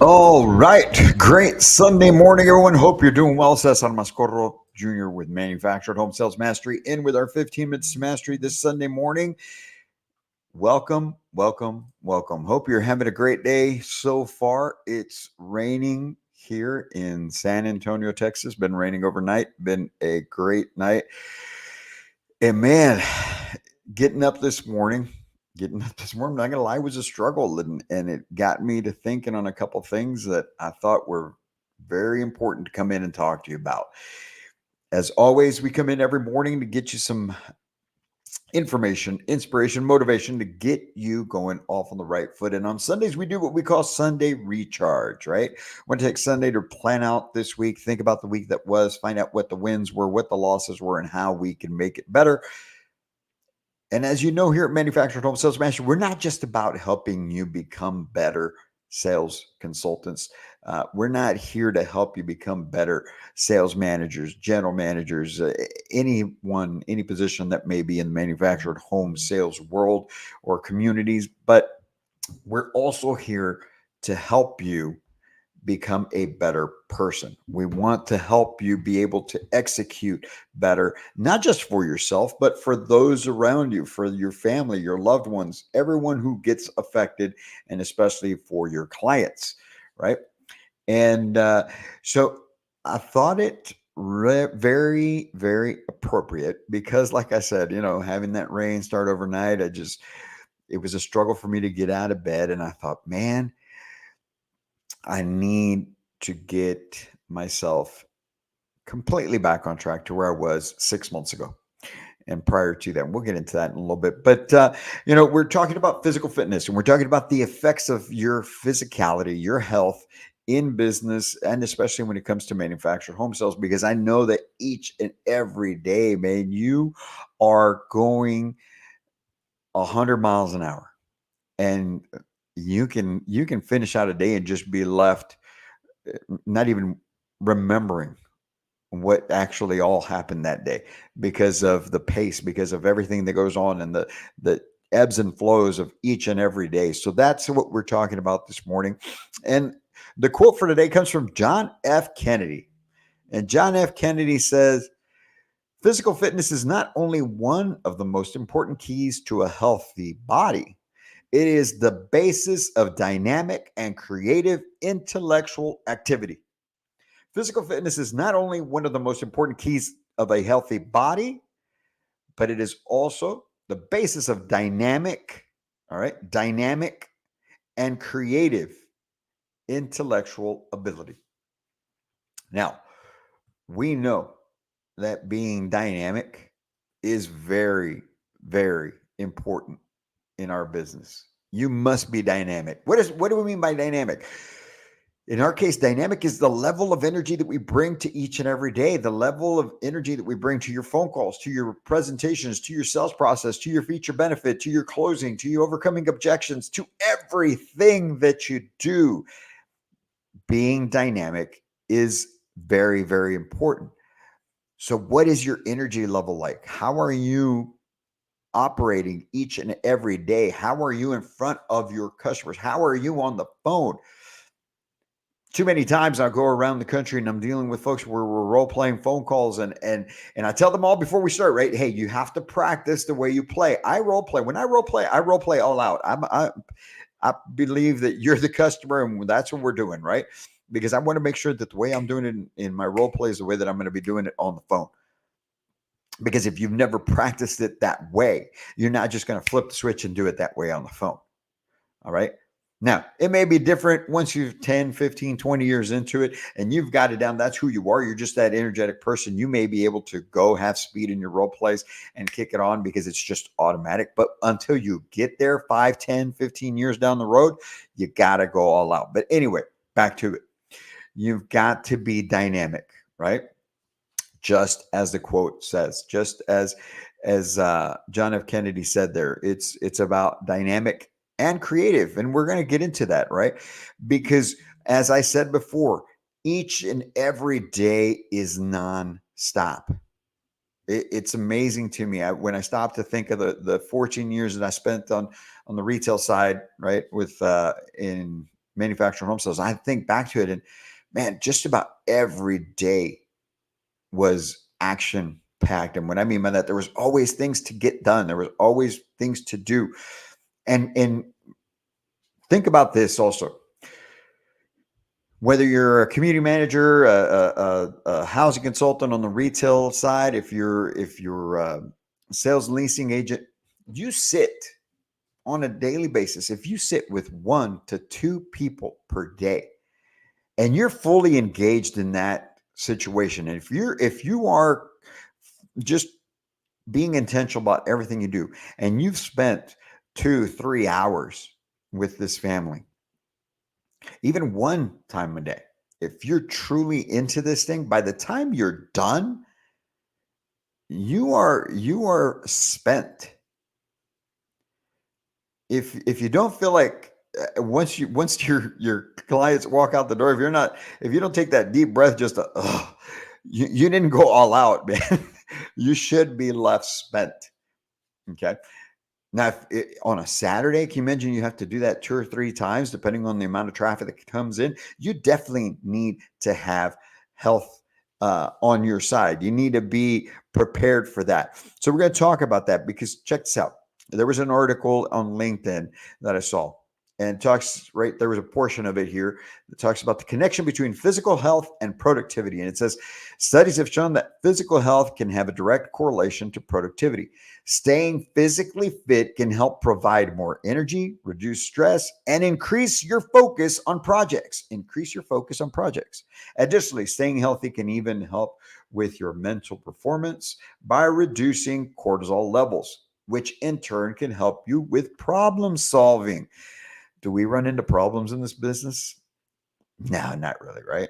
All right. Great Sunday morning, everyone. Hope you're doing well. Cesar Mascorro Jr. with Manufactured Home Sales Mastery in with our 15 minutes to mastery this Sunday morning. Welcome, welcome, welcome. Hope you're having a great day so far. It's raining here in San Antonio, Texas. Been raining overnight. Been a great night. And man, getting up this morning, not gonna lie, was a struggle, and it got me to thinking on a couple things that I thought were very important to come in and talk to you about. As always, we come in every morning to get you some information, inspiration, motivation to get you going off on the right foot. And on Sundays, we do what we call Sunday recharge, right? Want to take Sunday to plan out this week, think about the week that was, find out what the wins were, what the losses were, and how we can make it better. And as you know, here at Manufactured Home Sales Master, we're not just about helping you become better sales consultants. We're not here to help you become better sales managers, general managers, anyone, any position that may be in the manufactured home sales world or communities. But we're also here to help you become a better person. We want to help you be able to execute better, not just for yourself, but for those around you, for your family, your loved ones, everyone who gets affected, and especially for your clients, right? And so I thought it very, very appropriate because, like I said, having that rain start overnight, it was a struggle for me to get out of bed. And I thought, man, I need to get myself completely back on track to where I was 6 months ago. And prior to that, we'll get into that in a little bit. But, we're talking about physical fitness and we're talking about the effects of your physicality, your health in business, and especially when it comes to manufactured home sales, because I know that each and every day, man, you are going 100 miles an hour and you can finish out a day and just be left not even remembering what actually all happened that day because of the pace, because of everything that goes on and the ebbs and flows of each and every day. So that's what we're talking about this morning. And the quote for today comes from John F. Kennedy. And John F. Kennedy says, physical fitness is not only one of the most important keys to a healthy body, it is the basis of dynamic and creative intellectual activity. Physical fitness is not only one of the most important keys of a healthy body, but it is also the basis of dynamic and creative intellectual ability. Now, we know that being dynamic is very, very important in our business. You must be dynamic. What do we mean by dynamic? In our case, dynamic is the level of energy that we bring to each and every day, the level of energy that we bring to your phone calls, to your presentations, to your sales process, to your feature benefit, to your closing, to your overcoming objections, to everything that you do. Being dynamic is very, very important. So, what is your energy level like? How are you operating each and every day? How are you in front of your customers? How are you on the phone? Too many times I go around the country and I'm dealing with folks where we're role playing phone calls and I tell them all before we start, right? Hey, you have to practice the way you play. I role play. When I role play all out. I believe that you're the customer and that's what we're doing, right? Because I want to make sure that the way I'm doing it in my role play is the way that I'm going to be doing it on the phone. Because if you've never practiced it that way, you're not just going to flip the switch and do it that way on the phone. All right. Now, it may be different once you're 10, 15, 20 years into it and you've got it down. That's who you are. You're just that energetic person. You may be able to go have speed in your role plays and kick it on because it's just automatic. But until you get there 5, 10, 15 years down the road, you got to go all out. But anyway, back to it. You've got to be dynamic, right? Just as the quote says, just as John F. Kennedy said there, it's about dynamic and creative. And we're going to get into that, right? Because as I said before, each and every day is non-stop. It's amazing to me when I stop to think of the 14 years that I spent on the retail side, right? With in manufactured home sales. I think back to it, and man, just about every day was action packed. And what I mean by that, there was always things to get done. There was always things to do. And think about this also. Whether you're a community manager, a housing consultant on the retail side, if you're a sales and leasing agent, you sit on a daily basis. If you sit with 1 to 2 people per day, and you're fully engaged in that situation, and if you are just being intentional about everything you do, and you've spent 2-3 hours with this family, even one time a day, if you're truly into this thing, by the time you're done, you are spent. If you don't feel like once your clients walk out the door, if you don't take that deep breath, just you didn't go all out, man. You should be left spent. Okay. Now, on a Saturday, can you imagine you have to do that 2 or 3 times, depending on the amount of traffic that comes in? You definitely need to have health on your side. You need to be prepared for that. So we're going to talk about that, because check this out. There was an article on LinkedIn that I saw, and talks right there was a portion of it here that talks about the connection between physical health and productivity. And it says studies have shown that physical health can have a direct correlation to productivity. Staying physically fit can help provide more energy, reduce stress, and increase your focus on projects. Additionally, staying healthy can even help with your mental performance by reducing cortisol levels, which in turn can help you with problem solving. Do we run into problems in this business? No, not really, right?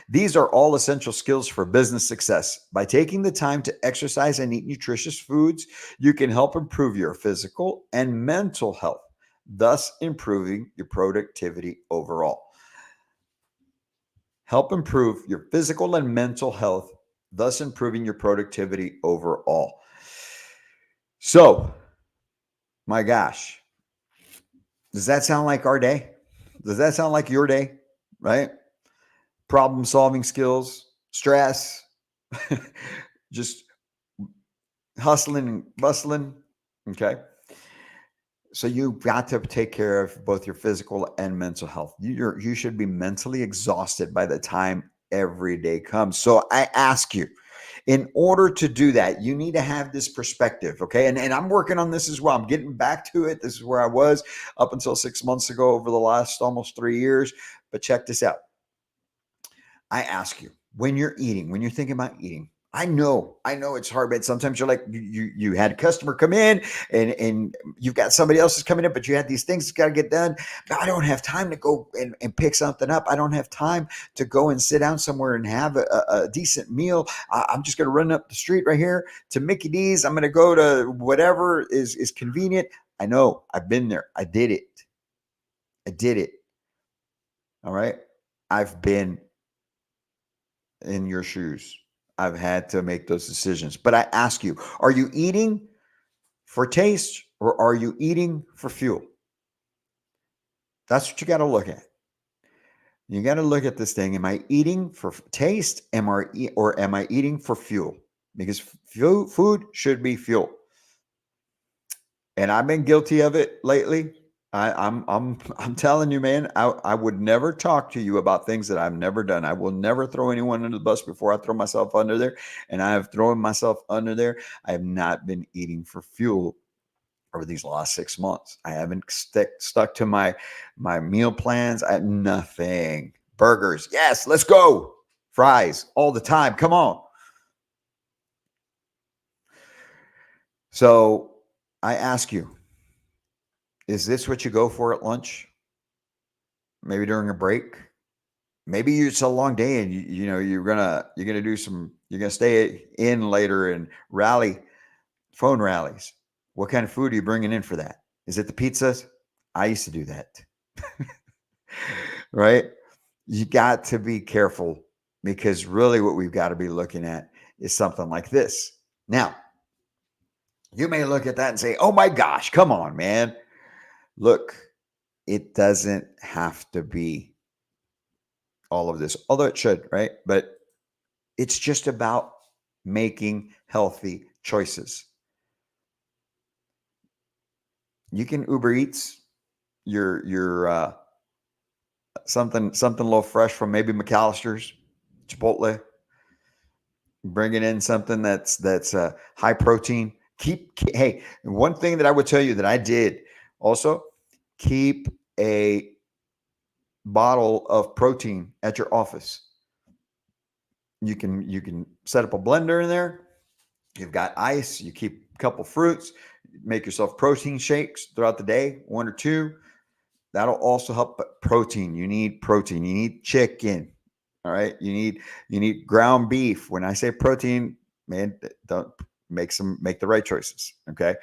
These are all essential skills for business success. By taking the time to exercise and eat nutritious foods, you can help improve your physical and mental health, thus improving your productivity overall. Help improve your physical and mental health, thus improving your productivity overall. So, my gosh, does that sound like our day? Does that sound like your day? Right? Problem solving skills, stress, just hustling and bustling. Okay. So you've got to take care of both your physical and mental health. You should be mentally exhausted by the time every day comes. So I ask you, in order to do that, you need to have this perspective. Okay. And I'm working on this as well. I'm getting back to it. This is where I was up until 6 months ago, over the last almost 3 years. But check this out. I ask you, when you're eating, when you're thinking about eating, I know it's hard, but sometimes you're like, you had a customer come in, and you've got somebody else is coming in, but you had these things that got to get done. But I don't have time to go and pick something up. I don't have time to go and sit down somewhere and have a decent meal. I'm just going to run up the street right here to Mickey D's. I'm going to go to whatever is convenient. I know, I've been there. I did it. All right. I've been in your shoes. I've had to make those decisions. But I ask you, are you eating for taste, or are you eating for fuel? That's what you got to look at. You got to look at this thing. Am I eating for taste? Or am I eating for fuel? Because food should be fuel. And I've been guilty of it lately. I'm telling you, man, I would never talk to you about things that I've never done. I will never throw anyone under the bus before I throw myself under there. And I have thrown myself under there. I have not been eating for fuel over these last 6 months. I haven't stuck to my meal plans. I nothing. Burgers, yes, let's go. Fries all the time. Come on. So I ask you, is this what you go for at lunch? Maybe during a break? Maybe it's a long day, and you're gonna stay in later and phone rallies. What kind of food are you bringing in for that? Is it the pizzas? I used to do that. Right? You got to be careful, because really what we've got to be looking at is something like this. Now, you may look at that and say, "Oh my gosh, come on, man. Look, it doesn't have to be all of this, although it should, right? But it's just about making healthy choices. You can Uber Eats your something a little fresh from maybe McAllister's, Chipotle, bringing in something that's high protein. Hey, one thing that I would tell you that I did also, keep a bottle of protein at your office. You can set up a blender in there. You've got ice. You keep a couple fruits. Make yourself protein shakes throughout the day, one or two. That'll also help. But protein, you need protein. You need chicken. All right. You need ground beef. When I say protein, man, don't make the right choices. Okay.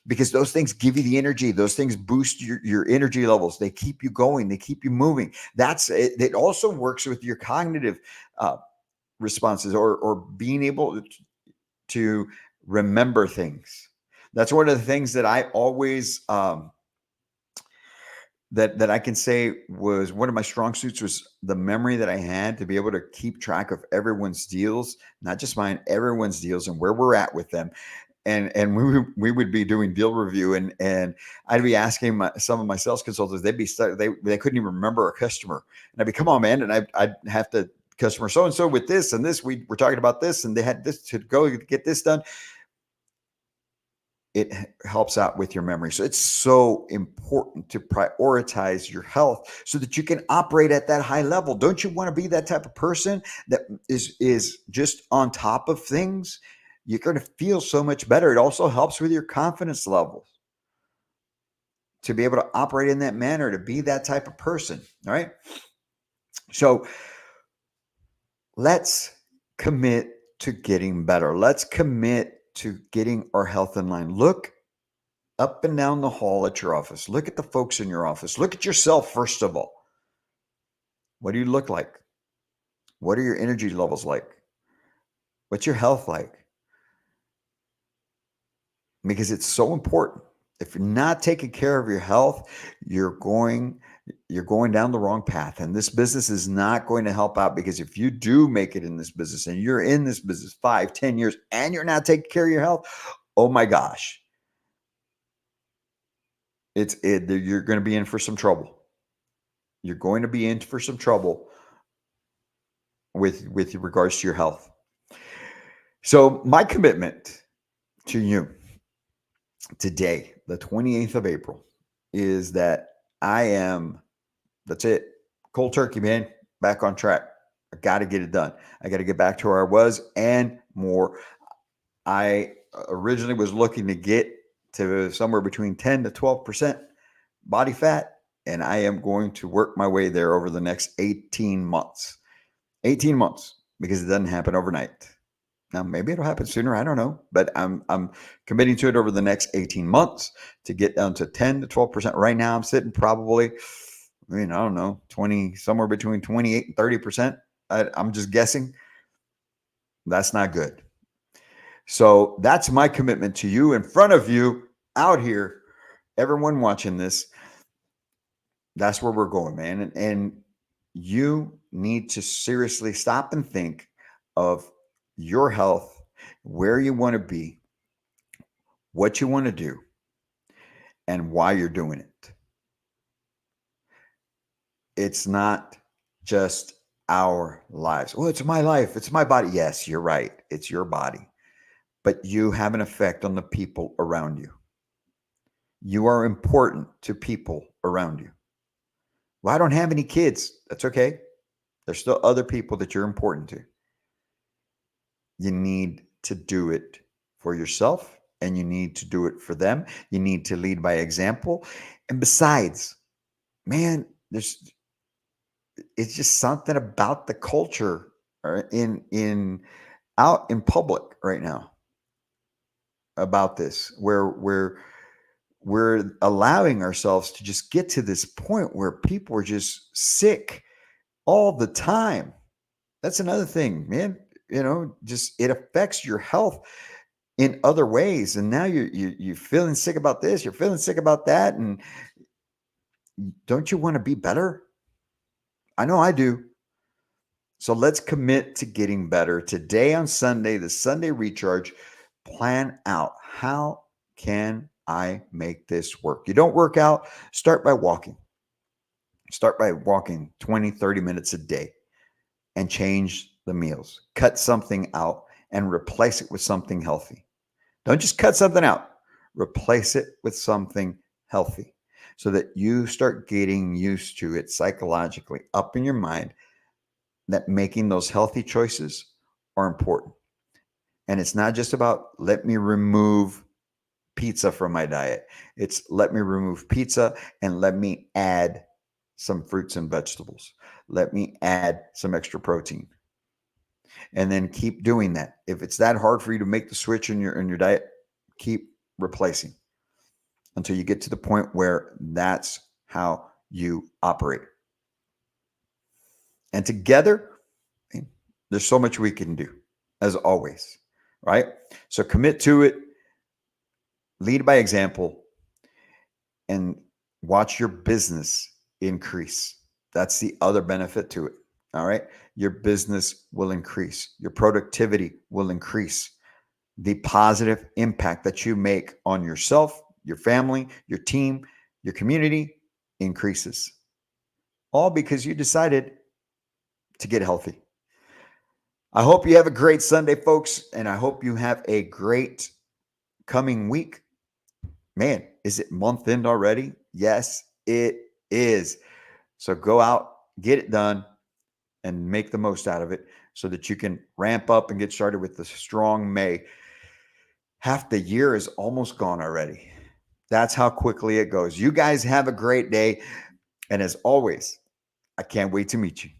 Because those things give you the energy. Those things boost your energy levels. They keep you going. They keep you moving. That's it. It also works with your cognitive responses or being able to remember things. That's one of the things that I always that I can say was one of my strong suits was the memory that I had to be able to keep track of everyone's deals, not just mine, everyone's deals and where we're at with them. And we would be doing deal review and I'd be asking some of my sales consultants, they'd be stuck, they couldn't even remember a customer. And I'd be, come on, man. And I'd have to customer so-and-so with this and this, we were talking about this and they had this to go get this done. It helps out with your memory. So it's so important to prioritize your health so that you can operate at that high level. Don't you want to be that type of person that is just on top of things? You're going to feel so much better. It also helps with your confidence levels to be able to operate in that manner, to be that type of person. All right. So let's commit to getting better. Let's commit to getting our health in line. Look up and down the hall at your office. Look at the folks in your office. Look at yourself, first of all. What do you look like? What are your energy levels like? What's your health like? Because it's so important. If you're not taking care of your health, you're going down the wrong path. And this business is not going to help out, because if you do make it in this business and you're in this business 5-10 years and you're not taking care of your health, oh my gosh, you're going to be in for some trouble. You're going to be in for some trouble with regards to your health. So my commitment to you today, the 28th of April, is that that's it. Cold turkey, man. Back on track. I got to get it done. I got to get back to where I was and more. I originally was looking to get to somewhere between 10 to 12% body fat, and I am going to work my way there over the next 18 months. 18 months, because it doesn't happen overnight. Now, maybe it'll happen sooner. I don't know, but I'm committing to it over the next 18 months to get down to 10 to 12%. Right now, I'm sitting probably, I don't know, 20, somewhere between 28 and 30%. I'm just guessing. That's not good. So that's my commitment to you, in front of you, out here, everyone watching this. That's where we're going, man. And you need to seriously stop and think of your health, where you want to be, what you want to do, and why you're doing it. It's not just our lives. Well, it's my life. It's my body. Yes, you're right. It's your body. But you have an effect on the people around you. You are important to people around you. Well, I don't have any kids. That's okay. There's still other people that you're important to. You need to do it for yourself, and you need to do it for them. You need to lead by example. And besides, man, it's just something about the culture in out in public right now about this, where we're allowing ourselves to just get to this point where people are just sick all the time. That's another thing, man. Just it affects your health in other ways. And now you're feeling sick about this, you're feeling sick about that. And Don't you want to be better? I know I do. So let's commit to getting better. Today on Sunday, the Sunday recharge, plan out how can I make this work? You don't work out, start by walking. Start by walking 20, 30 minutes a day and change the meals. Cut something out and replace it with something healthy. Don't just cut something out, replace it with something healthy so that you start getting used to it psychologically up in your mind that making those healthy choices are important. And it's not just about let me remove pizza from my diet. It's let me remove pizza and let me add some fruits and vegetables. Let me add some extra protein. And then keep doing that. If it's that hard for you to make the switch in your diet, keep replacing until you get to the point where that's how you operate. And together, there's so much we can do, as always, right? So commit to it, lead by example, and watch your business increase. That's the other benefit to it. All right. Your business will increase, your productivity will increase. The positive impact that you make on yourself, your family, your team, your community increases. All because you decided to get healthy. I hope you have a great Sunday, folks, and I hope you have a great coming week. Man, is it month end already? Yes, it is. So go out, get it done, and make the most out of it so that you can ramp up and get started with the strong May. Half the year is almost gone already. That's how quickly it goes. You guys have a great day. And as always, I can't wait to meet you.